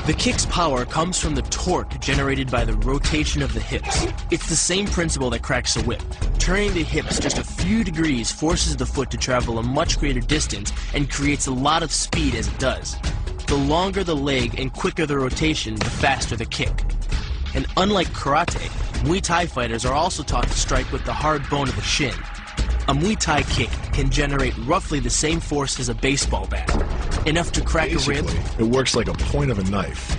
The kick's power comes from the torque generated by the rotation of the hips. It's the same principle that cracks a whip. Turning the hips just a few degrees forces the foot to travel a much greater distance and creates a lot of speed as it does. The longer the leg and quicker the rotation, the faster the kick. And unlike karate, Muay Thai fighters are also taught to strike with the hard bone of the shin. A Muay Thai kick can generate roughly the same force as a baseball bat, enough to crack a rib. It works like a point of a knife.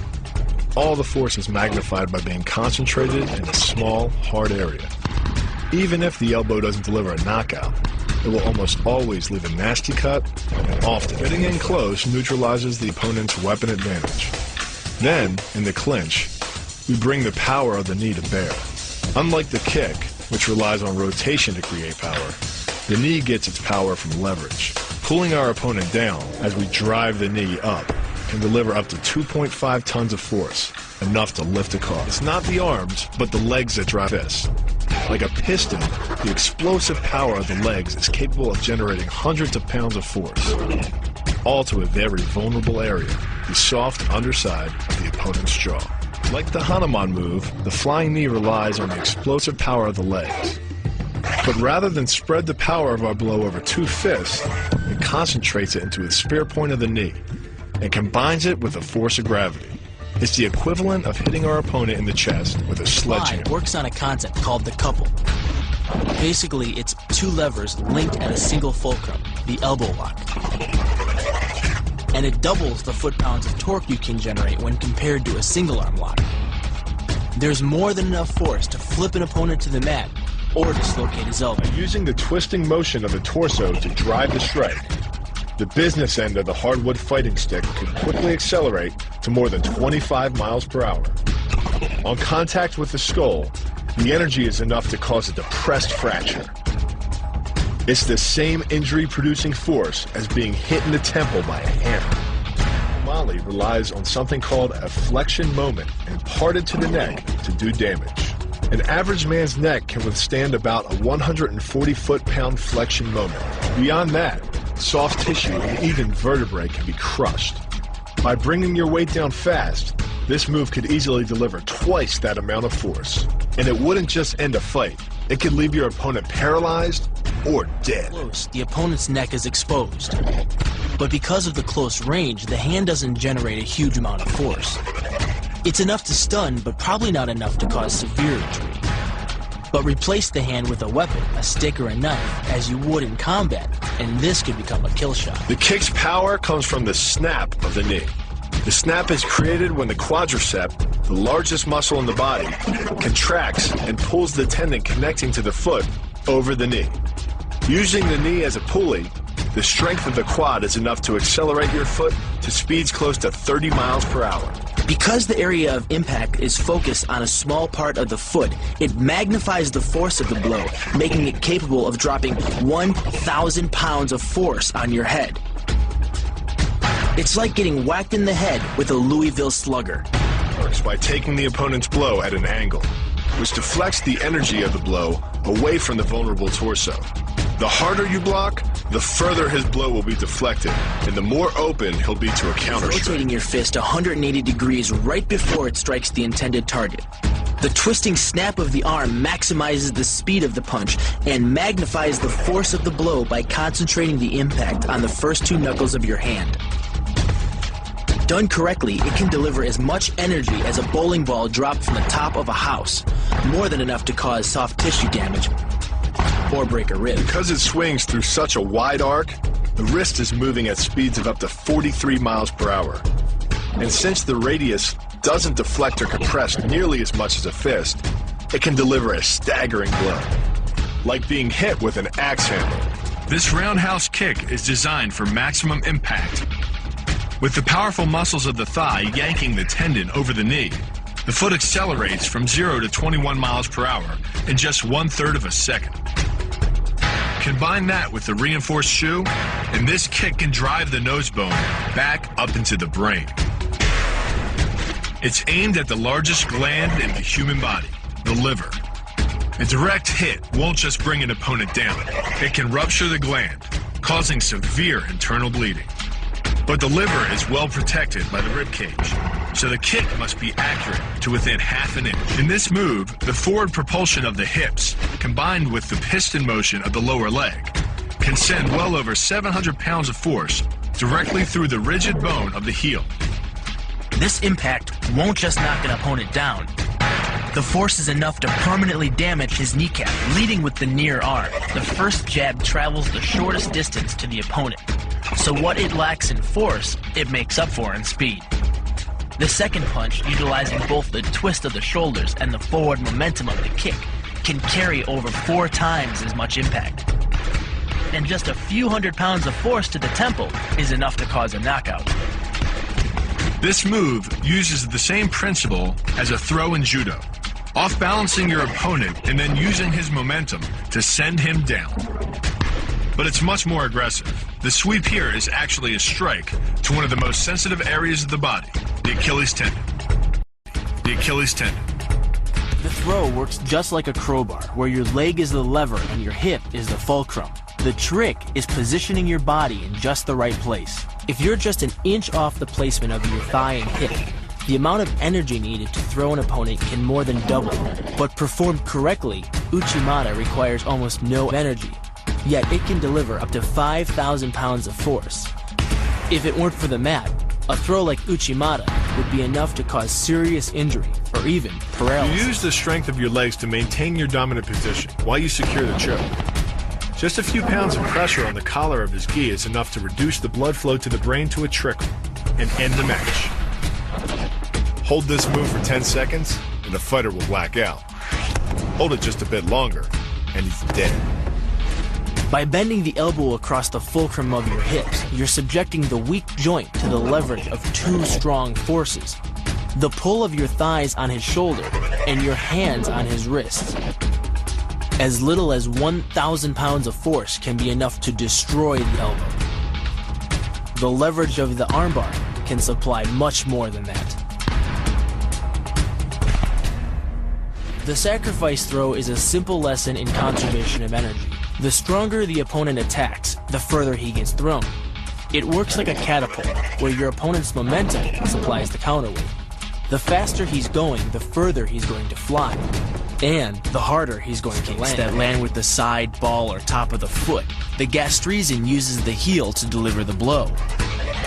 All the force is magnified by being concentrated in a small, hard area. Even if the elbow doesn't deliver a knockout, it will almost always leave a nasty cut, and often getting in close neutralizes the opponent's weapon advantage. Then, in the clinch, we bring the power of the knee to bear. Unlike the kick, which relies on rotation to create power, the knee gets its power from leverage. Pulling our opponent down as we drive the knee up can deliver up to 2.5 tons of force, enough to lift a car. It's not the arms, but the legs that drive this. Like a piston, the explosive power of the legs is capable of generating hundreds of pounds of force, all to a very vulnerable area, the soft underside of the opponent's jaw. Like the Hanuman move, the flying knee relies on the explosive power of the legs. But rather than spread the power of our blow over two fists, it concentrates it into the spear point of the knee and combines it with the force of gravity. It's the equivalent of hitting our opponent in the chest with a sledgehammer. Phi works on a concept called the couple. Basically, it's two levers linked at a single fulcrum, the elbow lock. And it doubles the foot-pounds of torque you can generate when compared to a single-arm lock. There's more than enough force to flip an opponent to the mat or dislocate his elbow. Using the twisting motion of the torso to drive the strike, the business end of the hardwood fighting stick can quickly accelerate to more than 25 miles per hour. On contact with the skull, the energy is enough to cause a depressed fracture. It's the same injury-producing force as being hit in the temple by a hammer. Mali relies on something called a flexion moment imparted to the neck to do damage. An average man's neck can withstand about a 140 foot-pound flexion moment. Beyond that, soft tissue and even vertebrae can be crushed. By bringing your weight down fast, this move could easily deliver twice that amount of force. And it wouldn't just end a fight. It could leave your opponent paralyzed or dead. Close, the opponent's neck is exposed. But because of the close range, the hand doesn't generate a huge amount of force. It's enough to stun, but probably not enough to cause severe injury. But replace the hand with a weapon, a stick or a knife, as you would in combat, and this could become a kill shot. The kick's power comes from the snap of the knee. The snap is created when the quadricep, the largest muscle in the body, contracts and pulls the tendon connecting to the foot over the knee. Using the knee as a pulley, the strength of the quad is enough to accelerate your foot to speeds close to 30 miles per hour. Because the area of impact is focused on a small part of the foot, it magnifies the force of the blow, making it capable of dropping 1,000 pounds of force on your head. It's like getting whacked in the head with a Louisville Slugger. Works by taking the opponent's blow at an angle, which deflects the energy of the blow away from the vulnerable torso. The harder you block, the further his blow will be deflected, and the more open he'll be to a counter strike. Rotating your fist 180 degrees right before it strikes the intended target. The twisting snap of the arm maximizes the speed of the punch and magnifies the force of the blow by concentrating the impact on the first two knuckles of your hand. Done correctly, it can deliver as much energy as a bowling ball dropped from the top of a house, more than enough to cause soft tissue damage or break a rib. Because it swings through such a wide arc, the wrist is moving at speeds of up to 43 miles per hour. And since the radius doesn't deflect or compress nearly as much as a fist, it can deliver a staggering blow, like being hit with an axe handle. This roundhouse kick is designed for maximum impact. With the powerful muscles of the thigh yanking the tendon over the knee, the foot accelerates from 0 to 21 miles per hour in just 1/3 of a second. Combine that with the reinforced shoe, and this kick can drive the nose bone back up into the brain. It's aimed at the largest gland in the human body, the liver. A direct hit won't just bring an opponent down. It can rupture the gland, causing severe internal bleeding. But the liver is well protected by the rib cage, so the kick must be accurate to within half an inch. In this move, the forward propulsion of the hips, combined with the piston motion of the lower leg, can send well over 700 pounds of force directly through the rigid bone of the heel. This impact won't just knock an opponent down. The force is enough to permanently damage his kneecap, leading with the near arm. The first jab travels the shortest distance to the opponent, so what it lacks in force, it makes up for in speed. The second punch, utilizing both the twist of the shoulders and the forward momentum of the kick, can carry over 4 times as much impact. And just a few hundred pounds of force to the temple is enough to cause a knockout. This move uses the same principle as a throw in judo, off-balancing your opponent and then using his momentum to send him down. But it's much more aggressive. The sweep here is actually a strike to one of the most sensitive areas of the body, the Achilles tendon. The Achilles tendon. The throw works just like a crowbar, where your leg is the lever and your hip is the fulcrum. The trick is positioning your body in just the right place. If you're just an inch off the placement of your thigh and hip, the amount of energy needed to throw an opponent can more than double. But performed correctly, Uchimata requires almost no energy, yet it can deliver up to 5,000 pounds of force. If it weren't for the mat, a throw like Uchimata would be enough to cause serious injury or even paralysis. You use the strength of your legs to maintain your dominant position while you secure the choke. Just a few pounds of pressure on the collar of his gi is enough to reduce the blood flow to the brain to a trickle and end the match. Hold this move for 10 seconds and the fighter will black out. Hold it just a bit longer and he's dead. By bending the elbow across the fulcrum of your hips, you're subjecting the weak joint to the leverage of 2 strong forces: the pull of your thighs on his shoulder and your hands on his wrists. As little as 1,000 pounds of force can be enough to destroy the elbow. The leverage of the armbar can supply much more than that. The sacrifice throw is a simple lesson in conservation of energy. The stronger the opponent attacks, the further he gets thrown. It works like a catapult, where your opponent's momentum supplies the counterweight. The faster he's going, the further he's going to fly. And the harder he's going to land. That land with the side, ball, or top of the foot. The gastrizin uses the heel to deliver the blow.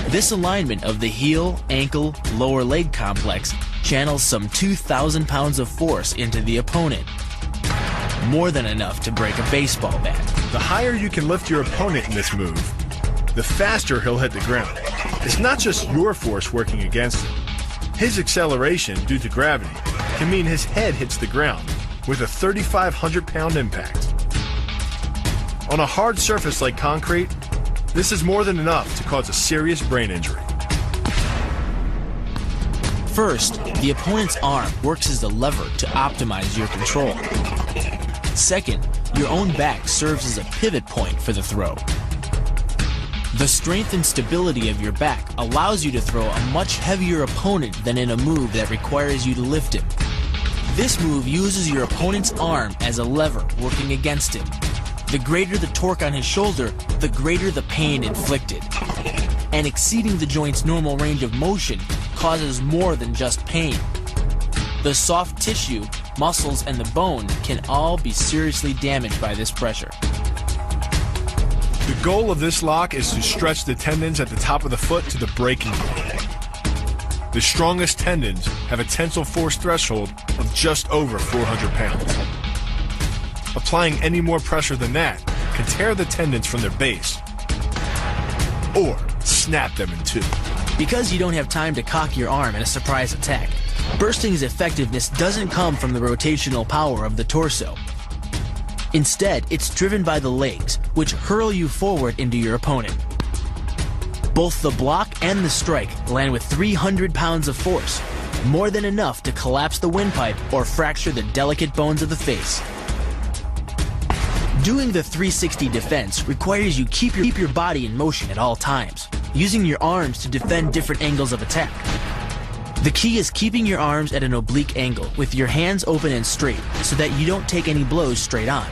This alignment of the heel, ankle, lower leg complex channels some 2,000 pounds of force into the opponent. More than enough to break a baseball bat. The higher you can lift your opponent in this move, the faster he'll hit the ground. It's not just your force working against him. His acceleration due to gravity can mean his head hits the ground with a 3,500 pound impact. On a hard surface like concrete, this is more than enough to cause a serious brain injury. First, the opponent's arm works as the lever to optimize your control. Second, your own back serves as a pivot point for the throw. The strength and stability of your back allows you to throw a much heavier opponent than in a move that requires you to lift him. This move uses your opponent's arm as a lever working against him. The greater the torque on his shoulder, the greater the pain inflicted. And exceeding the joint's normal range of motion causes more than just pain. The soft tissue, muscles, and the bone can all be seriously damaged by this pressure. The goal of this lock is to stretch the tendons at the top of the foot to the breaking point. The strongest tendons have a tensile force threshold of just over 400 pounds. Applying any more pressure than that can tear the tendons from their base or snap them in two. Because you don't have time to cock your arm in a surprise attack, bursting's effectiveness doesn't come from the rotational power of the torso. Instead, it's driven by the legs, which hurl you forward into your opponent. Both the block and the strike land with 300 pounds of force, more than enough to collapse the windpipe or fracture the delicate bones of the face. Doing the 360 defense requires you keep your body in motion at all times, using your arms to defend different angles of attack. The key is keeping your arms at an oblique angle with your hands open and straight so that you don't take any blows straight on.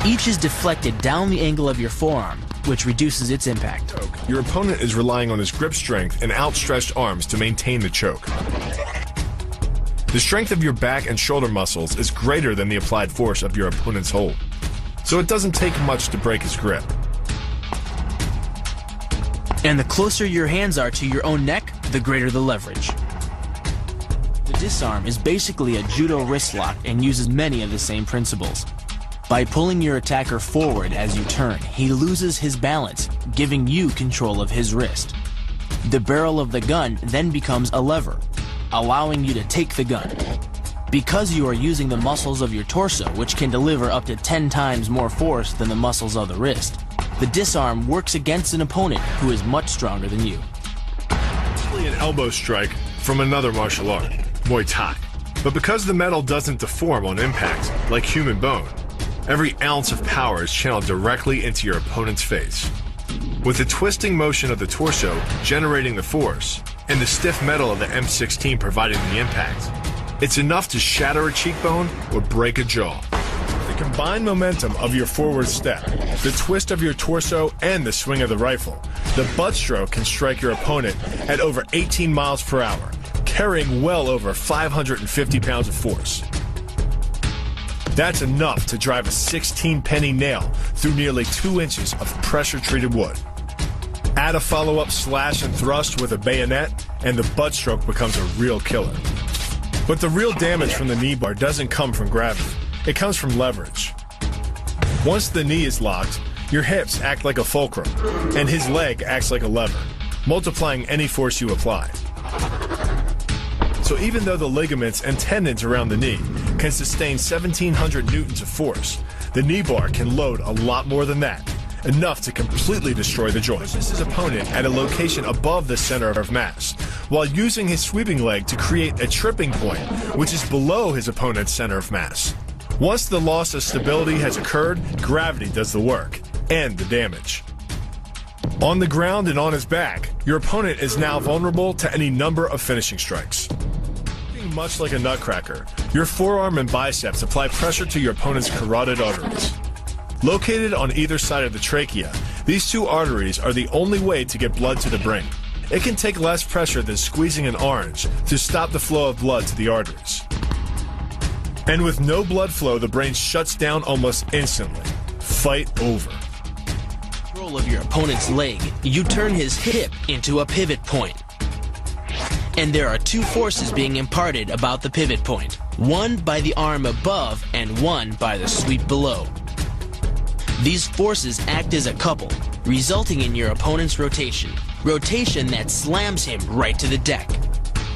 Each is deflected down the angle of your forearm, which reduces its impact. Your opponent is relying on his grip strength and outstretched arms to maintain the choke. The strength of your back and shoulder muscles is greater than the applied force of your opponent's hold, so it doesn't take much to break his grip. And the closer your hands are to your own neck, the greater the leverage. The disarm is basically a judo wrist lock and uses many of the same principles. By pulling your attacker forward as you turn, he loses his balance, giving you control of his wrist. The barrel of the gun then becomes a lever, allowing you to take the gun. Because you are using the muscles of your torso, which can deliver up to 10 times more force than the muscles of the wrist, the disarm works against an opponent who is much stronger than you. Actually an elbow strike from another martial art, Muay Thai. But because the metal doesn't deform on impact, like human bone, every ounce of power is channeled directly into your opponent's face. With the twisting motion of the torso generating the force, and the stiff metal of the M16 providing the impact, it's enough to shatter a cheekbone or break a jaw. The combined momentum of your forward step, the twist of your torso, and the swing of the rifle, the butt stroke can strike your opponent at over 18 miles per hour, carrying well over 550 pounds of force. That's enough to drive a 16-penny nail through nearly 2 inches of pressure-treated wood. Add a follow-up slash and thrust with a bayonet, and the butt stroke becomes a real killer. But the real damage from the knee bar doesn't come from gravity. It comes from leverage. Once the knee is locked, your hips act like a fulcrum, and his leg acts like a lever, multiplying any force you apply. So even though the ligaments and tendons around the knee can sustain 1,700 newtons of force, the knee bar can load a lot more than that, enough to completely destroy the joint. Pushes his opponent at a location above the center of mass, while using his sweeping leg to create a tripping point, which is below his opponent's center of mass. Once the loss of stability has occurred, gravity does the work, and the damage. On the ground and on his back, your opponent is now vulnerable to any number of finishing strikes. Much like a nutcracker, your forearm and biceps apply pressure to your opponent's carotid arteries. Located on either side of the trachea, these two arteries are the only way to get blood to the brain. It can take less pressure than squeezing an orange to stop the flow of blood to the arteries. And with no blood flow, the brain shuts down almost instantly. Fight over. Control of your opponent's leg, you turn his hip into a pivot point. And there are two forces being imparted about the pivot point, one by the arm above and one by the sweep below. These forces act as a couple, resulting in your opponent's rotation that slams him right to the deck.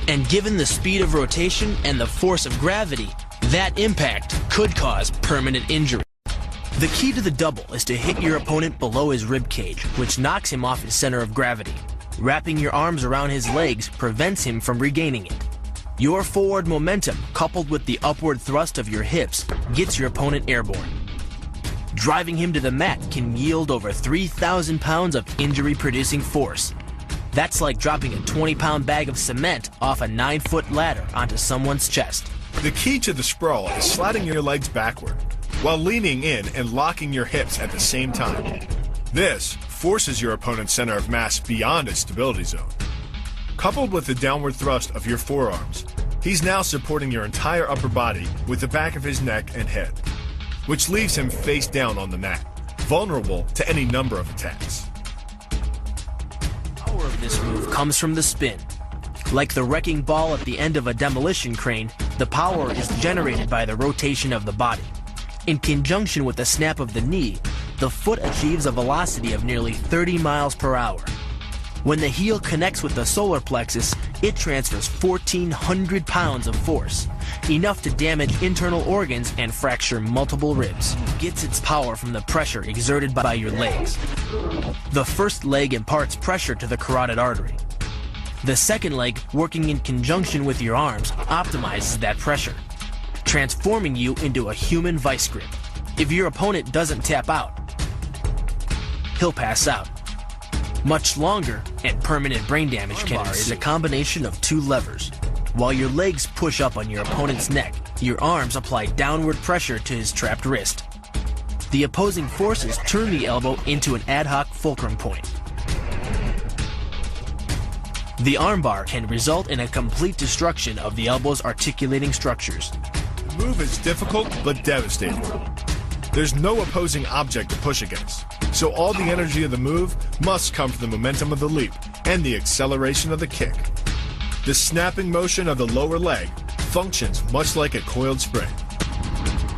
And given the speed of rotation and the force of gravity, that impact could cause permanent injury. The key to the double is to hit your opponent below his rib cage, which knocks him off his center of gravity. Wrapping your arms around his legs prevents him from regaining it. Your forward momentum, coupled with the upward thrust of your hips, gets your opponent airborne. Driving him to the mat can yield over 3,000 pounds of injury-producing force. That's like dropping a 20-pound bag of cement off a 9-foot ladder onto someone's chest. The key to the sprawl is sliding your legs backward, while leaning in and locking your hips at the same time. This forces your opponent's center of mass beyond its stability zone. Coupled with the downward thrust of your forearms, he's now supporting your entire upper body with the back of his neck and head, which leaves him face down on the mat, vulnerable to any number of attacks. The power of this move comes from the spin. Like the wrecking ball at the end of a demolition crane, the power is generated by the rotation of the body. In conjunction with the snap of the knee, the foot achieves a velocity of nearly 30 miles per hour. When the heel connects with the solar plexus, it transfers 1,400 pounds of force, enough to damage internal organs and fracture multiple ribs. It gets its power from the pressure exerted by your legs. The first leg imparts pressure to the carotid artery. The second leg, working in conjunction with your arms, optimizes that pressure, transforming you into a human vice grip. If your opponent doesn't tap out, he'll pass out. Much longer and permanent brain damage can ensue. Is a combination of two levers. While your legs push up on your opponent's neck, your arms apply downward pressure to his trapped wrist. The opposing forces turn the elbow into an ad hoc fulcrum point. The armbar can result in a complete destruction of the elbow's articulating structures. The move is difficult but devastating. There's no opposing object to push against, so all the energy of the move must come from the momentum of the leap and the acceleration of the kick. The snapping motion of the lower leg functions much like a coiled spring.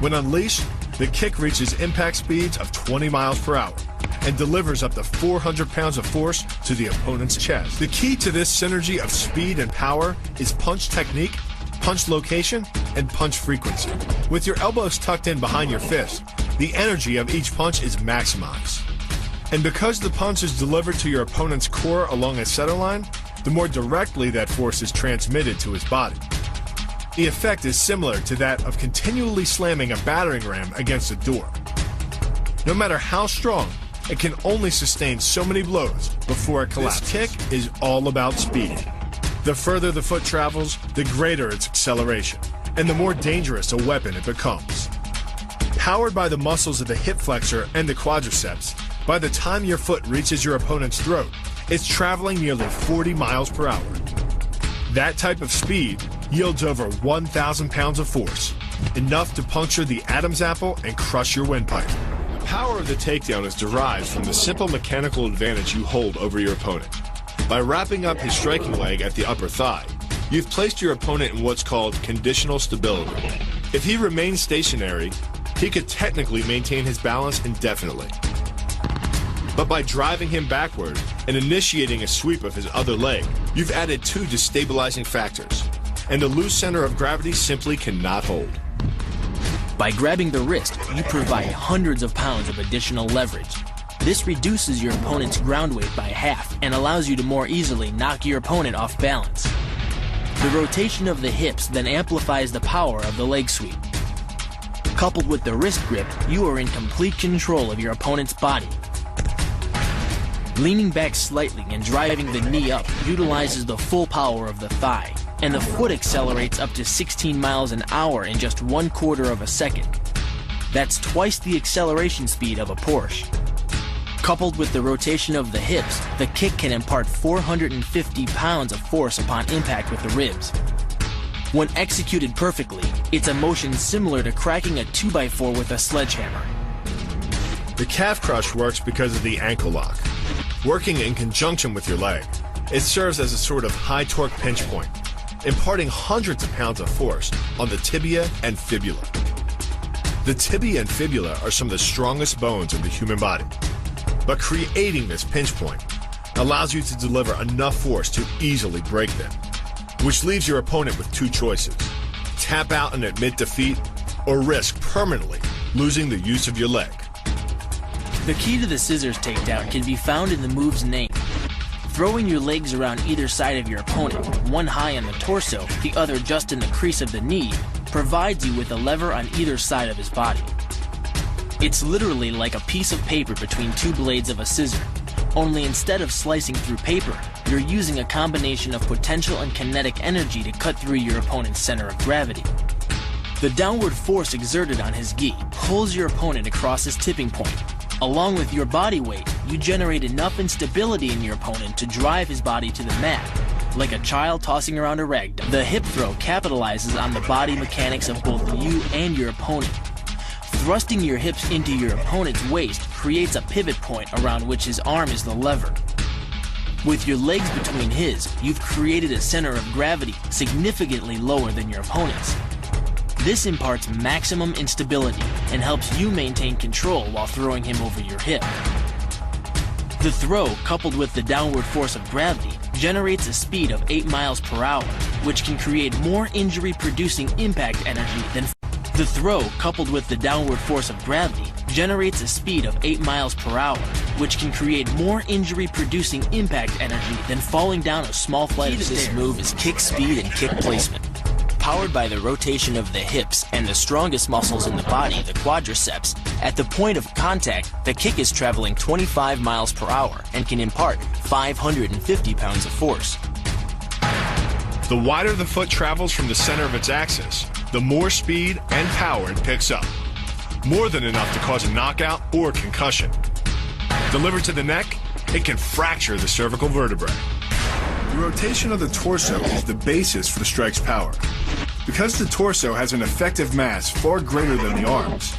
When unleashed, the kick reaches impact speeds of 20 miles per hour and delivers up to 400 pounds of force to the opponent's chest. The key to this synergy of speed and power is punch technique, punch location, and punch frequency. With your elbows tucked in behind your fist, the energy of each punch is maximized. And because the punch is delivered to your opponent's core along a center line, the more directly that force is transmitted to his body. The effect is similar to that of continually slamming a battering ram against a door. No matter how strong, it can only sustain so many blows before it collapses. This kick is all about speed. The further the foot travels, the greater its acceleration, and the more dangerous a weapon it becomes. Powered by the muscles of the hip flexor and the quadriceps, by the time your foot reaches your opponent's throat, it's traveling nearly 40 miles per hour. That type of speed yields over 1,000 pounds of force, enough to puncture the Adam's apple and crush your windpipe. The power of the takedown is derived from the simple mechanical advantage you hold over your opponent. By wrapping up his striking leg at the upper thigh, you've placed your opponent in what's called conditional stability. If he remains stationary, he could technically maintain his balance indefinitely. But by driving him backward and initiating a sweep of his other leg, you've added two destabilizing factors, and the loose center of gravity simply cannot hold. By grabbing the wrist, you provide hundreds of pounds of additional leverage. This reduces your opponent's ground weight by half and allows you to more easily knock your opponent off balance. The rotation of the hips then amplifies the power of the leg sweep. Coupled with the wrist grip, you are in complete control of your opponent's body. Leaning back slightly and driving the knee up utilizes the full power of the thigh, and the foot accelerates up to 16 miles an hour in just 1/4 of a second. That's twice the acceleration speed of a Porsche. Coupled with the rotation of the hips, the kick can impart 450 pounds of force upon impact with the ribs. When executed perfectly, it's a motion similar to cracking a 2x4 with a sledgehammer. The calf crush works because of the ankle lock. Working in conjunction with your leg, it serves as a sort of high torque pinch point, imparting hundreds of pounds of force on the tibia and fibula. The tibia and fibula are some of the strongest bones of the human body, but creating this pinch point allows you to deliver enough force to easily break them, which leaves your opponent with two choices: tap out and admit defeat, or risk permanently losing the use of your leg. The key to the scissors takedown can be found in the move's name. Throwing your legs around either side of your opponent, one high on the torso, the other just in the crease of the knee, provides you with a lever on either side of his body. It's literally like a piece of paper between two blades of a scissor, only instead of slicing through paper, you're using a combination of potential and kinetic energy to cut through your opponent's center of gravity. The downward force exerted on his gi pulls your opponent across his tipping point. Along with your body weight, you generate enough instability in your opponent to drive his body to the mat, like a child tossing around a rag doll. The hip throw capitalizes on the body mechanics of both you and your opponent. Thrusting your hips into your opponent's waist creates a pivot point around which his arm is the lever. With your legs between his, you've created a center of gravity significantly lower than your opponent's. This imparts maximum instability and helps you maintain control while throwing him over your hip. The throw, coupled with the downward force of gravity, generates a speed of 8 miles per hour, which can create more injury-producing impact energy than The throw, coupled with the downward force of gravity, generates a speed of 8 miles per hour, which can create more injury-producing impact energy than falling down a small flight of stairs. This move is kick speed and kick placement. Powered by the rotation of the hips and the strongest muscles in the body, the quadriceps, at the point of contact, the kick is traveling 25 miles per hour and can impart 550 pounds of force. The wider the foot travels from the center of its axis, the more speed and power it picks up. more than enough to cause a knockout or concussion. Delivered to the neck, it can fracture the cervical vertebrae. The rotation of the torso is the basis for the strike's power. Because the torso has an effective mass far greater than the arms,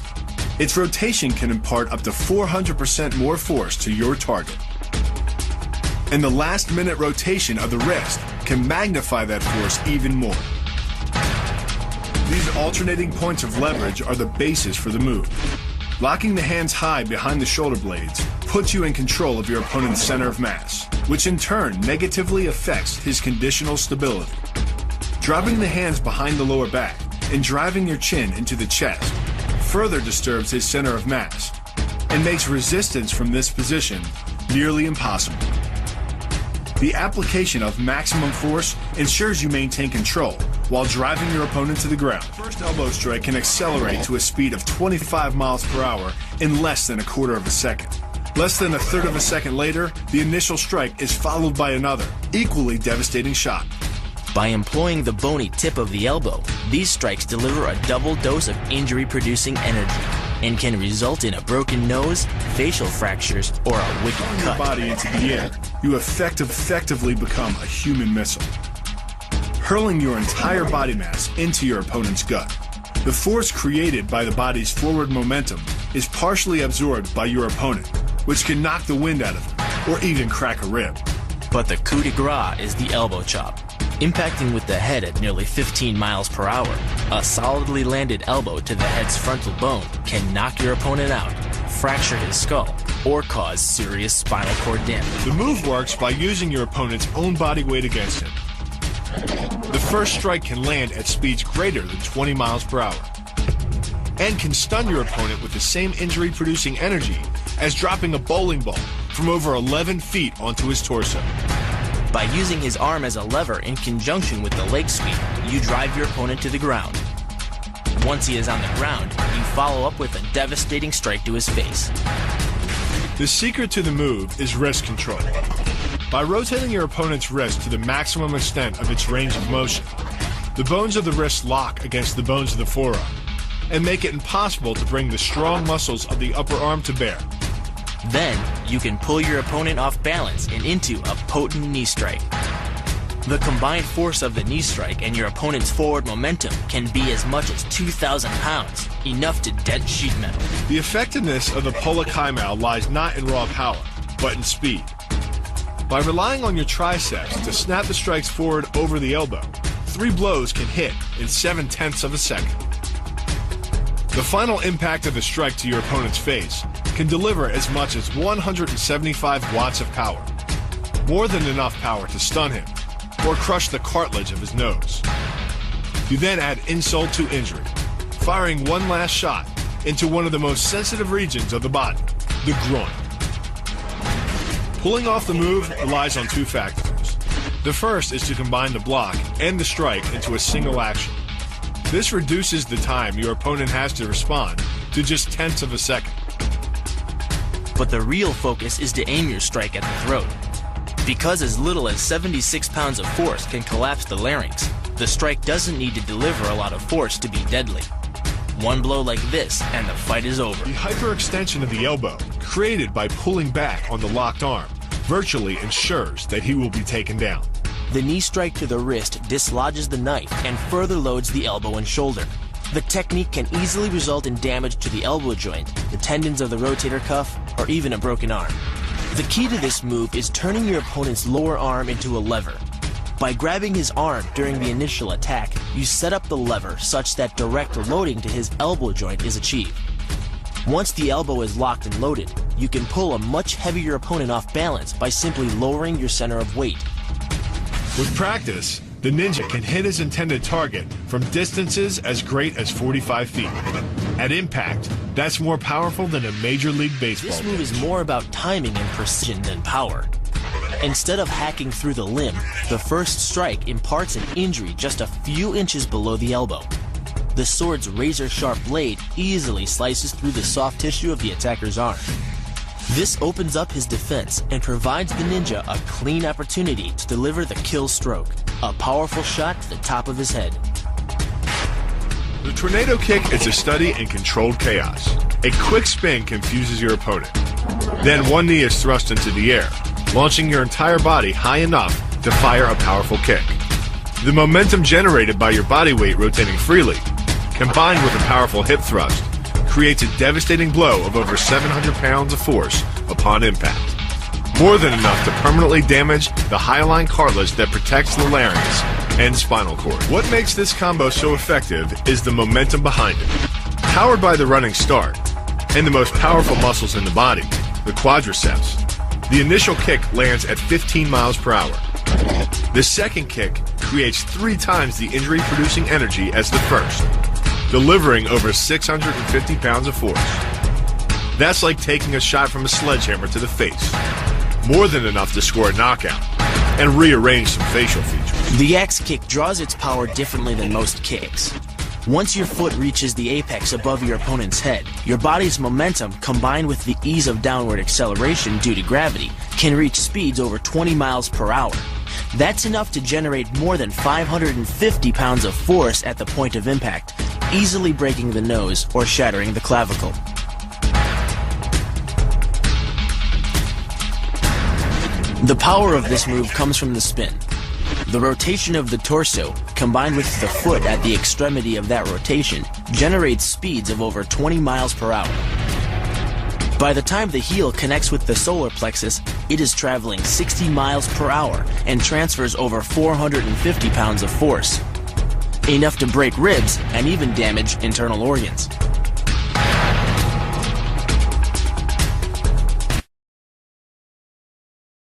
its rotation can impart up to 400% more force to your target. And the last-minute rotation of the wrist can magnify that force even more. These alternating points of leverage are the basis for the move. Locking the hands high behind the shoulder blades puts you in control of your opponent's center of mass, which in turn negatively affects his conditional stability. Dropping the hands behind the lower back and driving your chin into the chest further disturbs his center of mass and makes resistance from this position nearly impossible. The application of maximum force ensures you maintain control while driving your opponent to the ground. The first elbow strike can accelerate to a speed of 25 miles per hour in less than a quarter of a second. Less than a third of a second later, the initial strike is followed by another, equally devastating shot. By employing the bony tip of the elbow, these strikes deliver a double dose of injury-producing energy and can result in a broken nose, facial fractures, or a wicked Throwing cut. your body into the air, you effectively become a human missile, hurling your entire body mass into your opponent's gut. The force created by the body's forward momentum is partially absorbed by your opponent, which can knock the wind out of him or even crack a rib. But the coup de grace is the elbow chop. Impacting with the head at nearly 15 miles per hour, a solidly landed elbow to the head's frontal bone can knock your opponent out, fracture his skull, or cause serious spinal cord damage. The move works by using your opponent's own body weight against him. The first strike can land at speeds greater than 20 miles per hour and can stun your opponent with the same injury-producing energy as dropping a bowling ball from over 11 feet onto his torso. By using his arm as a lever in conjunction with the leg sweep, you drive your opponent to the ground. Once he is on the ground, you follow up with a devastating strike to his face. The secret to the move is wrist control. By rotating your opponent's wrist to the maximum extent of its range of motion, the bones of the wrist lock against the bones of the forearm and make it impossible to bring the strong muscles of the upper arm to bear. Then, you can pull your opponent off balance and into a potent knee strike. The combined force of the knee strike and your opponent's forward momentum can be as much as 2,000 pounds, enough to dent sheet metal. The effectiveness of the Pollock Highmouth lies not in raw power, but in speed. By relying on your triceps to snap the strikes forward over the elbow, 3 blows can hit in 7/10 of a second. The final impact of the strike to your opponent's face can deliver as much as 175 watts of power, more than enough power to stun him or crush the cartilage of his nose. You then add insult to injury, firing one last shot into one of the most sensitive regions of the body, the groin. Pulling off the move relies on 2 factors. The first is to combine the block and the strike into a single action. This reduces the time your opponent has to respond to just 1/10 of a second. But the real focus is to aim your strike at the throat. Because as little as 76 pounds of force can collapse the larynx, the strike doesn't need to deliver a lot of force to be deadly. One blow like this, and the fight is over. The hyperextension of the elbow, created by pulling back on the locked arm, virtually ensures that he will be taken down. The knee strike to the wrist dislodges the knife and further loads the elbow and shoulder. The technique can easily result in damage to the elbow joint, the tendons of the rotator cuff, or even a broken arm. The key to this move is turning your opponent's lower arm into a lever. By grabbing his arm during the initial attack, you set up the lever such that direct loading to his elbow joint is achieved. Once the elbow is locked and loaded, you can pull a much heavier opponent off balance by simply lowering your center of weight. With practice, the ninja can hit his intended target from distances as great as 45 feet. At impact, that's more powerful than a Major League Baseball This move pitch. is more about timing and precision than power. Instead of hacking through the limb, the first strike imparts an injury just a few inches below the elbow. The sword's razor-sharp blade easily slices through the soft tissue of the attacker's arm. This opens up his defense and provides the ninja a clean opportunity to deliver the kill stroke, a powerful shot to the top of his head. The tornado kick is a study in controlled chaos. A quick spin confuses your opponent. Then one knee is thrust into the air, launching your entire body high enough to fire a powerful kick. The momentum generated by your body weight rotating freely, combined with a powerful hip thrust, creates a devastating blow of over 700 pounds of force upon impact. More than enough to permanently damage the hyaline cartilage that protects the larynx and spinal cord. What makes this combo so effective is the momentum behind it. Powered by the running start and the most powerful muscles in the body, the quadriceps, the initial kick lands at 15 miles per hour. The second kick creates 3 times the injury-producing energy as the first, delivering over 650 pounds of force. That's like taking a shot from a sledgehammer to the face. More than enough to score a knockout and rearrange some facial features. The axe kick draws its power differently than most kicks. Once your foot reaches the apex above your opponent's head, your body's momentum, combined with the ease of downward acceleration due to gravity, can reach speeds over 20 miles per hour. That's enough to generate more than 550 pounds of force at the point of impact, easily breaking the nose or shattering the clavicle. The power of this move comes from the spin. The rotation of the torso, combined with the foot at the extremity of that rotation, generates speeds of over 20 miles per hour. By the time the heel connects with the solar plexus, it is traveling 60 miles per hour and transfers over 450 pounds of force, enough to break ribs and even damage internal organs.